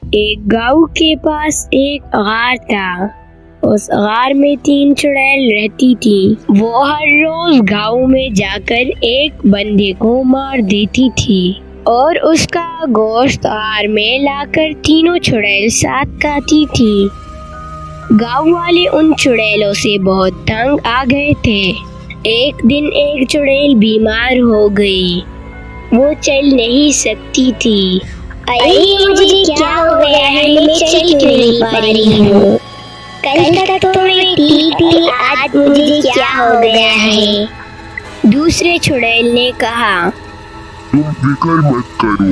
एक गांव के पास एक गार था। उस गार में 3 चुड़ैल रहती थी। वो हर रोज गांव में जाकर एक बंदे को मार देती थी और उसका गोश्त गार में लाकर तीनों चुड़ैल साथ खाती थी। गांव वाले उन चुड़ैलों से बहुत तंग आ गए थे। एक दिन एक चुड़ैल बीमार हो गई। वो चल नहीं सकती थी। अरे मुझे क्या हो गया है, मैं चल क्यों नहीं पा रही हूँ। कल तक तो मैं ठीक थी, आज मुझे क्या हो गया है। दूसरे चुड़ैल ने कहा, तुम फिक्र मत करो,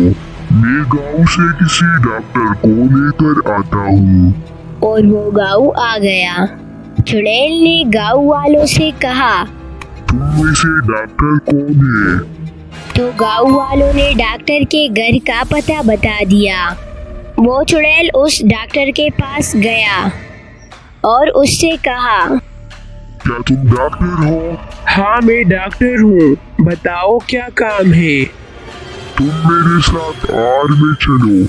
मैं गांव से किसी डॉक्टर को लेकर आता हूँ। और वो गांव आ गया। चुड़ैल ने गांव वालों से कहा, तुम में से डॉक्टर कौन है? तो गांव वालों ने डॉक्टर के घर का पता बता दिया। वो चुड़ैल उस डॉक्टर के पास गया और उससे कहा, क्या तुम डॉक्टर हो? हाँ, मैं डॉक्टर हूँ, बताओ क्या काम है। तुम मेरे साथ आर में चलो,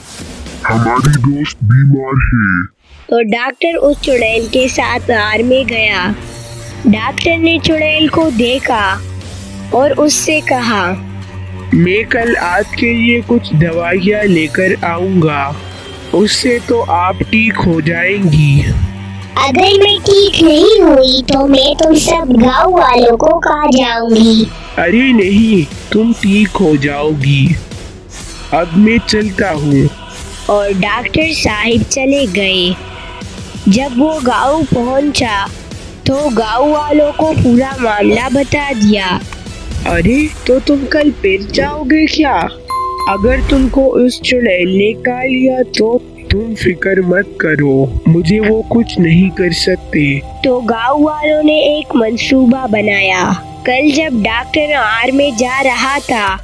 हमारी दोस्त बीमार है। तो डॉक्टर उस चुड़ैल के साथ आर में गया। डॉक्टर ने चुड़ैल को देखा और उससे कहा, मैं कल आपके लिए कुछ दवाइयाँ लेकर आऊँगा, उससे तो आप ठीक हो जाएंगी। अगर मैं ठीक नहीं हुई तो मैं तुम सब गांव वालों को कहा जाऊंगी। अरे नहीं, तुम ठीक हो जाओगी। अब मैं चलता हूँ। और डॉक्टर साहिब चले गए। जब वो गांव पहुंचा तो गांव वालों को पूरा मामला बता दिया। अरे, तो तुम कल फिर जाओगे क्या? अगर तुमको उस चुड़ैल ने खा लिया तो तुम फिक्र मत करो, मुझे वो कुछ नहीं कर सकते। तो गांव वालों ने एक मंसूबा बनाया। कल जब डॉक्टर आर में जा रहा था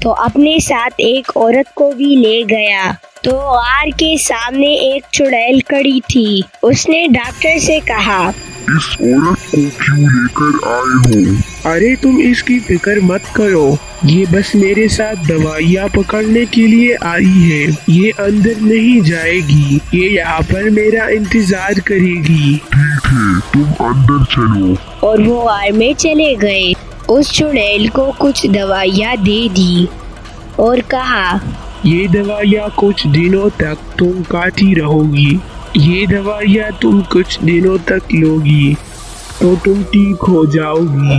तो अपने साथ एक औरत को भी ले गया। तो आर के सामने एक चुड़ैल खड़ी थी। उसने डॉक्टर से कहा, इस औरत को क्यों लेकर आए हो? अरे तुम इसकी फिक्र मत करो, ये बस मेरे साथ दवाइयाँ पकड़ने के लिए आई है। ये अंदर नहीं जाएगी, ये यहाँ पर मेरा इंतजार करेगी। ठीक है, तुम अंदर चलो। और वो आर में चले गए। उस चुड़ैल को कुछ दवाइयाँ दे दी और कहा, ये दवाइयाँ कुछ दिनों तक तुम खाती रहोगी। ये दवाइयाँ तुम कुछ दिनों तक लोगी तो तुम ठीक हो जाओगी।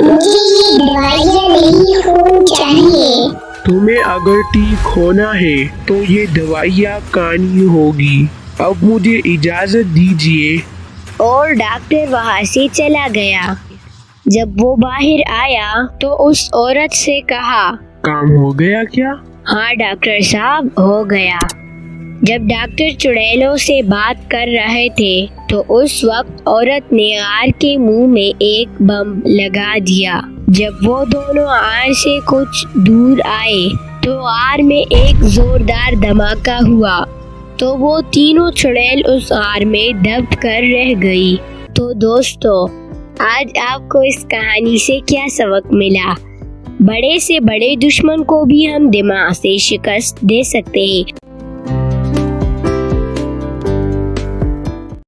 मुझे ये दवाइयाँ नहीं होनी चाहिए। तुम्हें अगर ठीक होना है तो ये दवाइयाँ खानी होगी। अब मुझे इजाजत दीजिए। और डॉक्टर वहाँ से चला गया। जब वो बाहर आया तो उस औरत से कहा, काम हो गया क्या? हाँ डॉक्टर साहब, हो गया। जब डॉक्टर चुड़ैलों से बात कर रहे थे तो उस वक्त औरत ने आर के मुंह में एक बम लगा दिया। जब वो दोनों आर से कुछ दूर आए तो आर में एक जोरदार धमाका हुआ। तो वो तीनों चुड़ैल उस आर में दब कर रह गई। तो दोस्तों, आज आपको इस कहानी से क्या सबक मिला? बड़े से बड़े दुश्मन को भी हम दिमाग से शिकस्त दे सकते हैं।